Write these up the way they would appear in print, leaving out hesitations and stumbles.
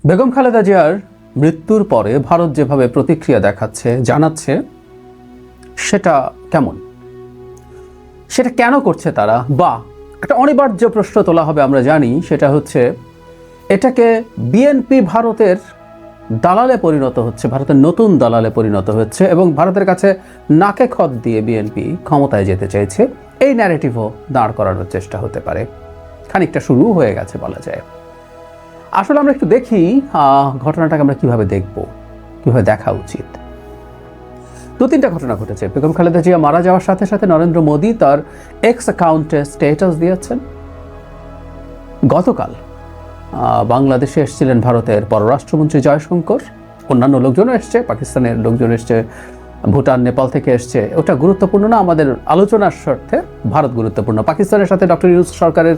বেগম খালেদা জিয়ার মৃত্যুর পরে ভারত যেভাবে প্রতিক্রিয়া দেখাচ্ছে, জানাচ্ছে, সেটা কেমন, সেটা কেন করছে তারা? বা একটা অনিবার্য প্রশ্ন তোলা হবে, আমরা জানি, সেটা হচ্ছে এটাকে বিএনপি ভারতের দালালে পরিণত হচ্ছে, ভারতের নতুন দালালে পরিণত হচ্ছে এবং ভারতের কাছে নাকে খত দিয়ে বিএনপি ক্ষমতায় যেতে চাইছে, এই ন্যারেটিভও দাঁড় করানোর চেষ্টা হতে পারে। খানিকটা শুরু হয়ে গেছে বলা যায়। আসলে আমরা একটু দেখি ঘটনাটাকে আমরা কিভাবে দেখব, কিভাবে দেখা উচিত। দু তিনটা ঘটনা ঘটেছে। বেগম খালেদা জিয়া মারা যাওয়ার সাথে সাথে নরেন্দ্র মোদী তার এক্স অ্যাকাউন্টে স্ট্যাটাস দিয়েছেন। গতকাল বাংলাদেশে এসেছিলেন ভারতের পররাষ্ট্রমন্ত্রী জয়শঙ্কর, অন্যান্য লোকজনও এসছে, পাকিস্তানের লোকজন এসছে, ভুটান, নেপাল থেকে এসছে। ওটা গুরুত্বপূর্ণ না, আমাদের আলোচনার স্বার্থে ভারত গুরুত্বপূর্ণ। পাকিস্তানের সাথে ডক্টর ইউনূস সরকারের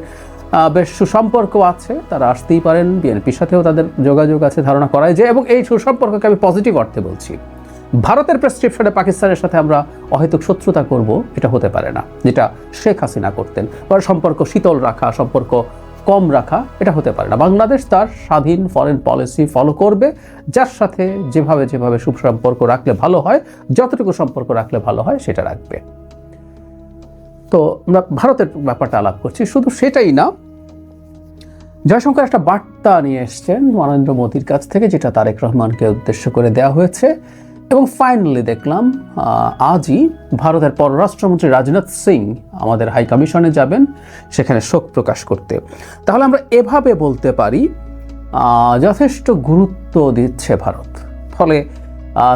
বেশ সুসম্পর্ক আছে, তারা আসতেই পারেন, বিএনপির সাথেও তাদের যোগাযোগ আছে, ধারণা করায় যে, এবং এই সুসম্পর্ককে আমি পজিটিভ অর্থে বলছি। ভারতের প্রেসক্রিপশনে পাকিস্তানের সাথে আমরা অহেতুক শত্রুতা করব, এটা হতে পারে না, যেটা শেখ হাসিনা করতেন, বা সম্পর্ক শীতল রাখা, সম্পর্ক কম রাখা, এটা হতে পারে না। বাংলাদেশ তার স্বাধীন ফরেন পলিসি ফলো করবে, যার সাথে যেভাবে যেভাবে সুসম্পর্ক রাখলে ভালো হয়, যতটুকু সম্পর্ক রাখলে ভালো হয় সেটা রাখবে। তো আমরা ভারতের ব্যাপারটা আলাপ করছি। শুধু সেটাই না, জয়শঙ্কর একটা বার্তা নিয়ে এসছেন নরেন্দ্র মোদীর কাছ থেকে, যেটা তারেক রহমানকে উদ্দেশ্য করে দেওয়া হয়েছে। এবং ফাইনালি দেখলাম আজই ভারতের পররাষ্ট্রমন্ত্রী রাজনাথ সিং আমাদের হাই কমিশনে যাবেন সেখানে শোক প্রকাশ করতে। তাহলে আমরা এভাবে বলতে পারি যথেষ্ট গুরুত্ব দিচ্ছে ভারত। ফলে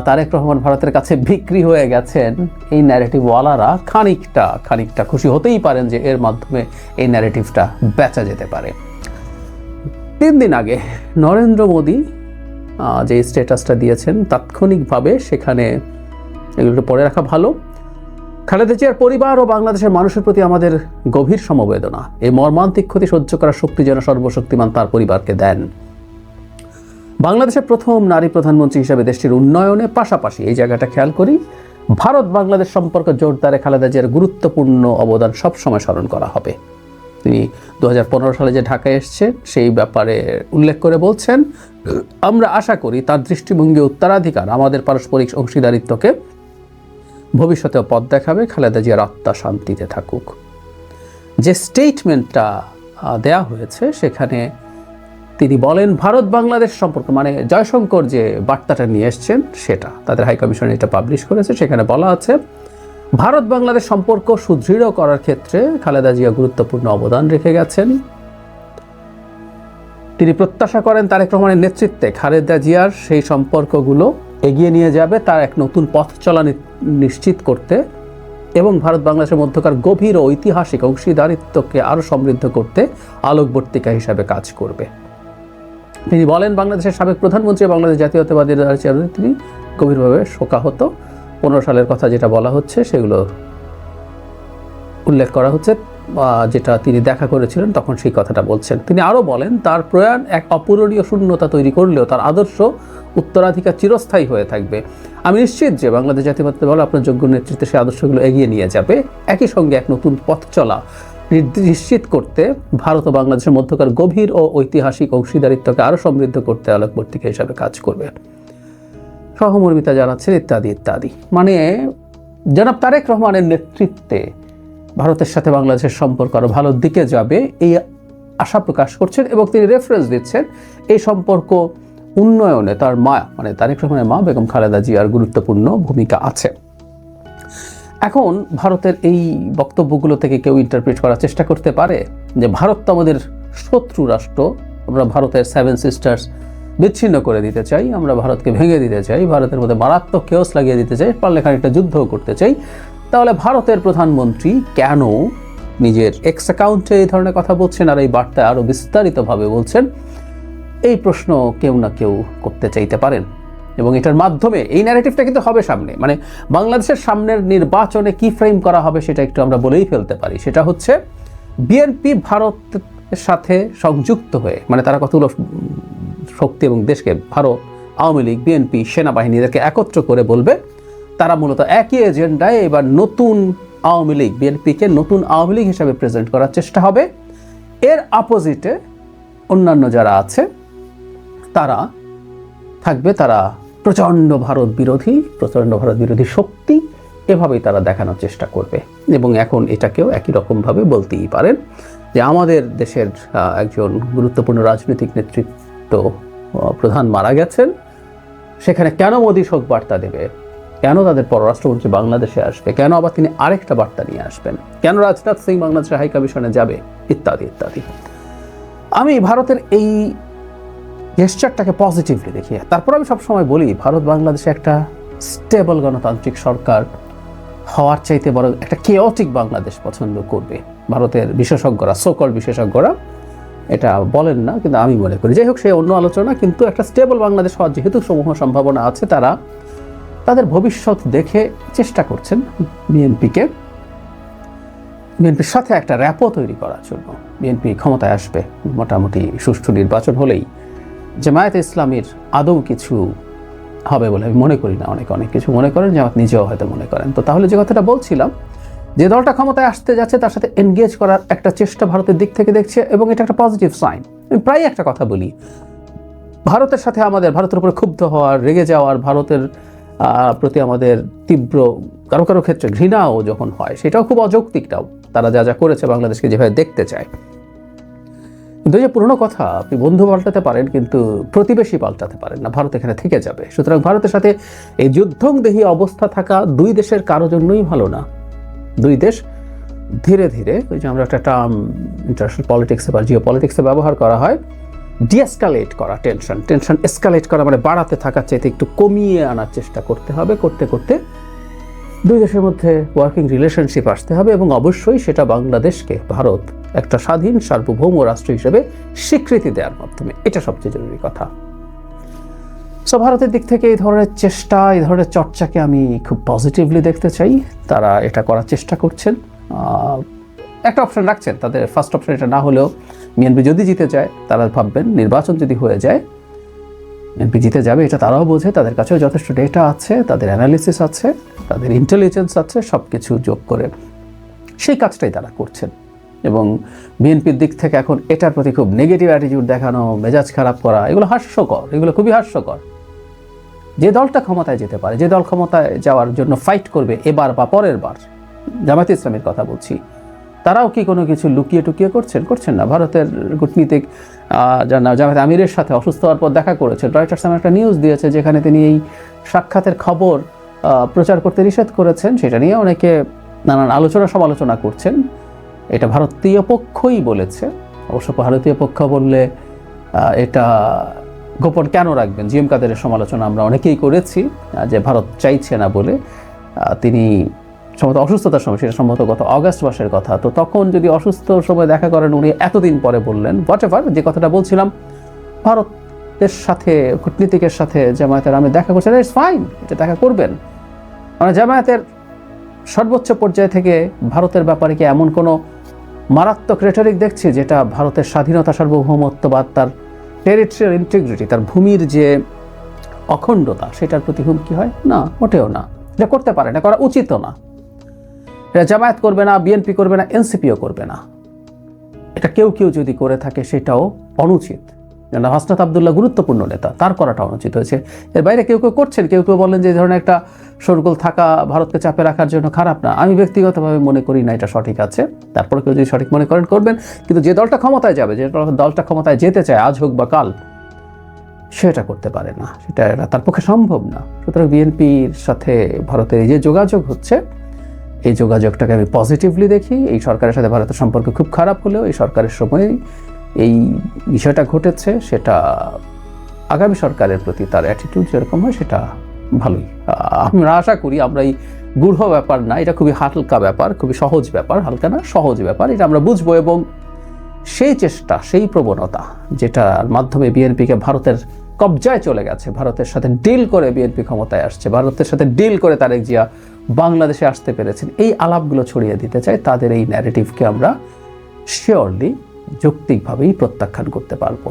তারেক রহমান ভারতের কাছে বিক্রি হয়ে গেছেন, এই ন্যারেটিভওয়ালারা খানিকটা খুশি হতেই পারেন যে এর মাধ্যমে এই ন্যারেটিভটা বেচা যেতে পারে। 3 দিন আগে নরেন্দ্র মোদী যে স্ট্যাটাসটা দিয়েছেন, তাৎক্ষণিকভাবে সেখানে, এগুলো পড়ে রাখা ভালো, খালেদা জিয়ার পরিবার ও বাংলাদেশের মানুষের প্রতি আমাদের গভীর সমবেদনা। এই মর্মান্তিক ক্ষতি সহ্য করার শক্তি যেন সর্বশক্তিমান তার পরিবারকে দেন। বাংলাদেশের প্রথম নারী প্রধানমন্ত্রী হিসেবে দেশটির উন্নয়নে পাশাপাশি, এই জায়গাটা খেয়াল করি, ভারত বাংলাদেশ সম্পর্ক জোরদারে খালেদা জিয়ার গুরুত্বপূর্ণ অবদান সবসময় স্মরণ করা হবে। তিনি 2015 সালে যে ঢাকায় এসছেন সেই ব্যাপারে উল্লেখ করে বলছেন, আমরা আশা করি তার দৃষ্টিভঙ্গি উত্তরাধিকার আমাদের পারস্পরিক অংশীদারিত্বকে ভবিষ্যতেও পথ দেখাবে। খালেদা জিয়ার আত্মা শান্তিতে থাকুক। যে স্টেটমেন্টটা দেয়া হয়েছে সেখানে তিনি বলেন, ভারত বাংলাদেশ সম্পর্ক, মানে জয়শঙ্কর যে বার্তাটা নিয়ে এসছেন সেটা তাদের হাইকমিশন এটা পাবলিশ করেছে, সেখানে বলা আছে, ভারত বাংলাদেশ সম্পর্ক সুদৃঢ় করার ক্ষেত্রে খালেদা জিয়া গুরুত্বপূর্ণ অবদান রেখে গেছেন। তিনি প্রত্যাশা করেন তারেক রহমানের নেতৃত্বে খালেদা জিয়ার সেই সম্পর্কগুলো এগিয়ে নিয়ে যাবে, তার এক নতুন পথ চলা নিশ্চিত করতে এবং ভারত বাংলাদেশের মধ্যকার গভীর ও ঐতিহাসিক অংশীদারিত্বকে আরও সমৃদ্ধ করতে আলোকবর্তিকা হিসাবে কাজ করবে। তিনি বলেন, বাংলাদেশের সাবেক প্রধানমন্ত্রী বাংলাদেশ জাতীয়তাবাদী দলের চেয়ারম্যান তিনি গভীরভাবে শোকাহত। 15 সালের কথা যেটা বলা হচ্ছে সেগুলো উল্লেখ করা হচ্ছে, যেটা তিনি দেখা করেছিলেন তখন সেই কথাটা বলছেন। তিনি আরও বলেন, তার প্রয়াণ এক অপূরণীয় শূন্যতা তৈরি করলেও তার আদর্শ উত্তরাধিকার চিরস্থায়ী হয়ে থাকবে। আমি নিশ্চিত যে বাংলাদেশ জাতীয়তাবাদী দল আপনার যোগ্য নেতৃত্বে সেই আদর্শগুলো এগিয়ে নিয়ে যাবে, একই সঙ্গে এক নতুন পথ চলা নিশ্চিত করতে ভারত ও বাংলাদেশের মধ্যকার গভীর ও ঐতিহাসিক অংশীদারিত্বকে আরও সমৃদ্ধ করতে আলোকবর্তিকা হিসাবে কাজ করবে, সহমর্মিতা জানাচ্ছেন, ইত্যাদি ইত্যাদি। মানে জনাব তারেক রহমানের নেতৃত্বে ভারতের সাথে বাংলাদেশের সম্পর্ক আরও ভালোর দিকে যাবে, এই আশা প্রকাশ করছেন এবং তিনি রেফারেন্স দিচ্ছেন এই সম্পর্ক উন্নয়নে তার মা, মানে তারেক রহমানের মা বেগম খালেদা জিয়ার গুরুত্বপূর্ণ ভূমিকা আছে। এখন ভারতের এই বক্তব্যগুলো থেকে কেউ ইন্টারপ্রেট করার চেষ্টা করতে পারে যে ভারত তো আমাদের শত্রু রাষ্ট্র, আমরা ভারতের 7 সিস্টার্স বিচ্ছিন্ন করে দিতে চাই, আমরা ভারতকে ভেঙে দিতে চাই, ভারতের মধ্যে মারাত্মক কেওস লাগিয়ে দিতে চাই, পারলে খানিকটা যুদ্ধও করতে চাই। তাহলে ভারতের প্রধানমন্ত্রী কেন নিজের এক্স অ্যাকাউন্টে এই ধরনের কথা বলছেন আর এই বার্তায় আরও বিস্তারিতভাবে বলছেন? এই প্রশ্ন কেউ না কেউ করতে চাইতে পারেন এবং এটার মাধ্যমে এই ন্যারেটিভটা কিন্তু হবে সামনে, মানে বাংলাদেশের সামনের নির্বাচনে কি ফ্রেম করা হবে সেটা একটু আমরা বলেই ফেলতে পারি। সেটা হচ্ছে বিএনপি ভারতের সাথে সংযুক্ত হয়ে, মানে তারা কতগুলো শক্তি এবং দেশকে, ভারত, আওয়ামী লীগ, বিএনপি, সেনাবাহিনী, এদেরকে একত্র করে বলবে তারা মূলত একই এজেন্ডায় এবার নতুন আওয়ামী লীগ, বিএনপিকে নতুন আওয়ামী লীগ হিসাবে প্রেজেন্ট করার চেষ্টা হবে। এর অপোজিটে অন্যান্য যারা আছে তারা থাকবে, তারা প্রচণ্ড ভারত বিরোধী শক্তি, এভাবেই তারা দেখানোর চেষ্টা করবে। এবং এখন এটাকেও একই রকমভাবে বলতেই পারেন যে আমাদের দেশের একজন গুরুত্বপূর্ণ রাজনৈতিক নেতৃত্ব প্রধান মারা গেছেন, সেখানে কেন মোদী শোক বার্তা দেবে, কেন তাদের পররাষ্ট্রমন্ত্রী বাংলাদেশে আসবে, কেন আবার তিনি আরেকটা বার্তা নিয়ে আসবেন, কেন রাজনাথ সিং বাংলাদেশের হাই কমিশনে যাবে, ইত্যাদি ইত্যাদি। আমি ভারতের এই জেস্চারটাকে পজিটিভলি দেখি। তারপর আমি সবসময় বলি ভারত বাংলাদেশে একটা স্টেবল গণতান্ত্রিক সরকার হওয়ার চাইতে বড় একটা কেওটিক বাংলাদেশ পছন্দ করবে। ভারতের বিশেষজ্ঞরা, সোকল বিশেষজ্ঞরা এটা বলেন না, কিন্তু আমি মনে করি। যাই হোক, সেই অন্য আলোচনা। কিন্তু একটা স্টেবল বাংলাদেশ হওয়ার যেহেতু সমূহ সম্ভাবনা আছে, তারা তাদের ভবিষ্যৎ দেখে চেষ্টা করছেন বিএনপির সাথে একটা র্যাপো তৈরি করার জন্য। বিএনপি ক্ষমতায় আসবে, মোটামুটি সুষ্ঠু নির্বাচন হলেই জামায়াতে ইসলামীর আদৌ কিছু হবে বলে আমি মনে করি না। অনেক কিছু মনে করেন, জামাত নিজেও হয়তো মনে করেন। তো তাহলে যে কথাটা বলছিলাম, যে দলটা ক্ষমতায় আসতে যাচ্ছে তার সাথে এনগেজ করার একটা চেষ্টা ভারতের দিক থেকে দেখছে, এবং এটা একটা পজিটিভ সাইন। আমি প্রায় একটা কথা বলি, ভারতের সাথে আমাদের, ভারতের উপরে ক্ষুব্ধ হওয়ার, রেগে যাওয়ার, ভারতের প্রতি আমাদের তীব্র কারো কারো ক্ষেত্রে ঘৃণাও যখন হয়, সেটাও খুব অযৌক্তিকটাও। তারা যা যা করেছে বাংলাদেশকে যেভাবে দেখতে চায়। কিন্তু যে পুরনো কথা, আপনি বন্ধু পাল্টাতে পারেন কিন্তু প্রতিবেশী পাল্টাতে পারেন না। ভারত এখানে থেকে যাবে। সুতরাং ভারতের সাথে এই যুদ্ধংদেহী অবস্থা থাকা দুই দেশের কারো জন্যই ভালো না। দুই দেশ ধীরে ধীরে, ওই যে আমরা একটা টার্ম ইন্টারন্যাশনাল পলিটিক্সে বা জিও পলিটিক্সে ব্যবহার করা হয়, ডিএসকালেট করা, টেনশন এসকালেট করা, মানে বাড়াতে থাকার চাইতে একটু কমিয়ে আনার চেষ্টা করতে হবে। করতে করতে দুই দেশের মধ্যে ওয়ার্কিং রিলেশনশিপ আসতে হবে, এবং অবশ্যই সেটা বাংলাদেশকে ভারত একটা স্বাধীন সার্বভৌম রাষ্ট্র হিসেবে স্বীকৃতি দেওয়ার মাধ্যমে। এটা সবচেয়ে জরুরি কথা। সো ভারতের দিক থেকে এই ধরনের চেষ্টা, এই ধরনের চর্চাকে আমি খুব পজিটিভলি দেখতে চাই। তারা এটা করার চেষ্টা করছেন, একটা অপশন রাখছেন। তাদের ফার্স্ট অপশন এটা না হলেও বিএনপি যদি জিতে যায়, তারা ভাববেন নির্বাচন যদি হয়ে যায় বিএনপি জিতে যাবে, এটা তারাও বোঝে। তাদের কাছেও যথেষ্ট ডেটা আছে, তাদের অ্যানালিসিস আছে, তাদের ইন্টেলিজেন্স আছে, সব কিছু যোগ করে সেই কাজটাই তারা করছেন। এবং বিএনপির দিক থেকে এখন এটার প্রতি খুব নেগেটিভ অ্যাটিটিউড দেখানো, মেজাজ খারাপ করা, এগুলো হাস্যকর, এগুলো খুবই হাস্যকর। যে দলটা ক্ষমতায় যেতে পারে, যে দল ক্ষমতায় যাওয়ার জন্য ফাইট করবে এবার বা পরের বার, জামায়াতে ইসলামীর কথা বলছি, তারাও কি কোনো কিছু লুকিয়ে টুকিয়ে করছেন না। ভারতের কূটনীতিক জামায়াতে আমিরের সাথে অসুস্থ হওয়ার পর দেখা করেছেন। রয়টার্স নামে একটা নিউজ দিয়েছে, যেখানে তিনি এই সাক্ষাতের খবর প্রচার করতে নিষেধ করেছেন। সেটা নিয়ে অনেকে নানান আলোচনা সমালোচনা করছেন। এটা ভারতীয় পক্ষই বলেছে। অবশ্য ভারতীয় পক্ষ বললে এটা গোপন কেন রাখবেন? জিএম কাদেরের সমালোচনা আমরা অনেকেই করেছি, যে ভারত চাইছে না বলে। তিনি সম্ভবত অসুস্থতার সময়, সেটা সম্ভবত গত অগাস্ট মাসের কথা। তো তখন যদি অসুস্থ সময় দেখা করেন, উনি এতদিন পরে বললেন, হোয়াটএভার, যে কথাটা বলছিলাম, ভারতের সাথে, কূটনীতিকের সাথে জামায়াতের আমি দেখা করছেন, ইটস ফাইন, এটা দেখা করবেন। মানে জামায়াতের সর্বোচ্চ পর্যায় থেকে ভারতের ব্যাপারে কি এমন কোনো মারাত্মক রেটরিক দেখছি যেটা ভারতের স্বাধীনতা, সার্বভৌমত্ববাদ, তার টেরিটরিয়াল ইন্টিগ্রিটি, তার ভূমির যে অখণ্ডতা, সেটার প্রতি হুমকি হয়? না, মোটেও না। এটা করতে পারে না, করা উচিতও না। এটা জামায়াত করবে না, বিএনপি করবে না, এনসিপিও করবে না। এটা কেউ যদি করে থাকে সেটাও অনুচিত। যেন হাসনাত আবদুল্লাহ গুরুত্বপূর্ণ নেতা, তার করাটা অনুচিত হয়েছে। এর বাইরে কেউ করছেন, কেউ বলেন যে এই ধরনের একটা শোরগোল থাকা ভারতকে চাপে রাখার জন্য খারাপ না। আমি ব্যক্তিগতভাবে মনে করি না এটা সঠিক আছে। তারপরে কেউ যদি সঠিক মনে করেন করবেন, কিন্তু যে দলটা ক্ষমতায় যাবে, যে দলটা ক্ষমতায় যেতে চায় আজ হোক বা কাল, সেটা করতে পারে না, সেটা তার পক্ষে সম্ভব না। সুতরাং বিএনপির সাথে ভারতের এই যে যোগাযোগ হচ্ছে, এই যোগাযোগটাকে আমি পজিটিভলি দেখি। এই সরকারের সাথে ভারতের সম্পর্ক খুব খারাপ হলেও এই সরকারের সময় এই বিষয়টা ঘটেছে, সেটা আগামী সরকারের প্রতি তার অ্যাটিটিউড যেরকম হয় সেটা ভালোই। আমরা আশা করি, আমরা এই গূঢ় ব্যাপার না, এটা খুবই হালকা ব্যাপার, খুবই সহজ ব্যাপার, হালকা না সহজ ব্যাপার, এটা আমরা বুঝবো। এবং সেই চেষ্টা, সেই প্রবণতা যেটার মাধ্যমে বিএনপিকে ভারতের কবজায় চলে গেছে, ভারতের সাথে ডিল করে বিএনপি ক্ষমতায় আসছে, ভারতের সাথে ডিল করে তারেক জিয়া বাংলাদেশে আসতে পেরেছেন, এই আলাপগুলো ছড়িয়ে দিতে চাই। তাদের এই ন্যারেটিভকে আমরা শিওরলি যৌক্তিকভাবেই প্রত্যাখ্যান করতে পারবো।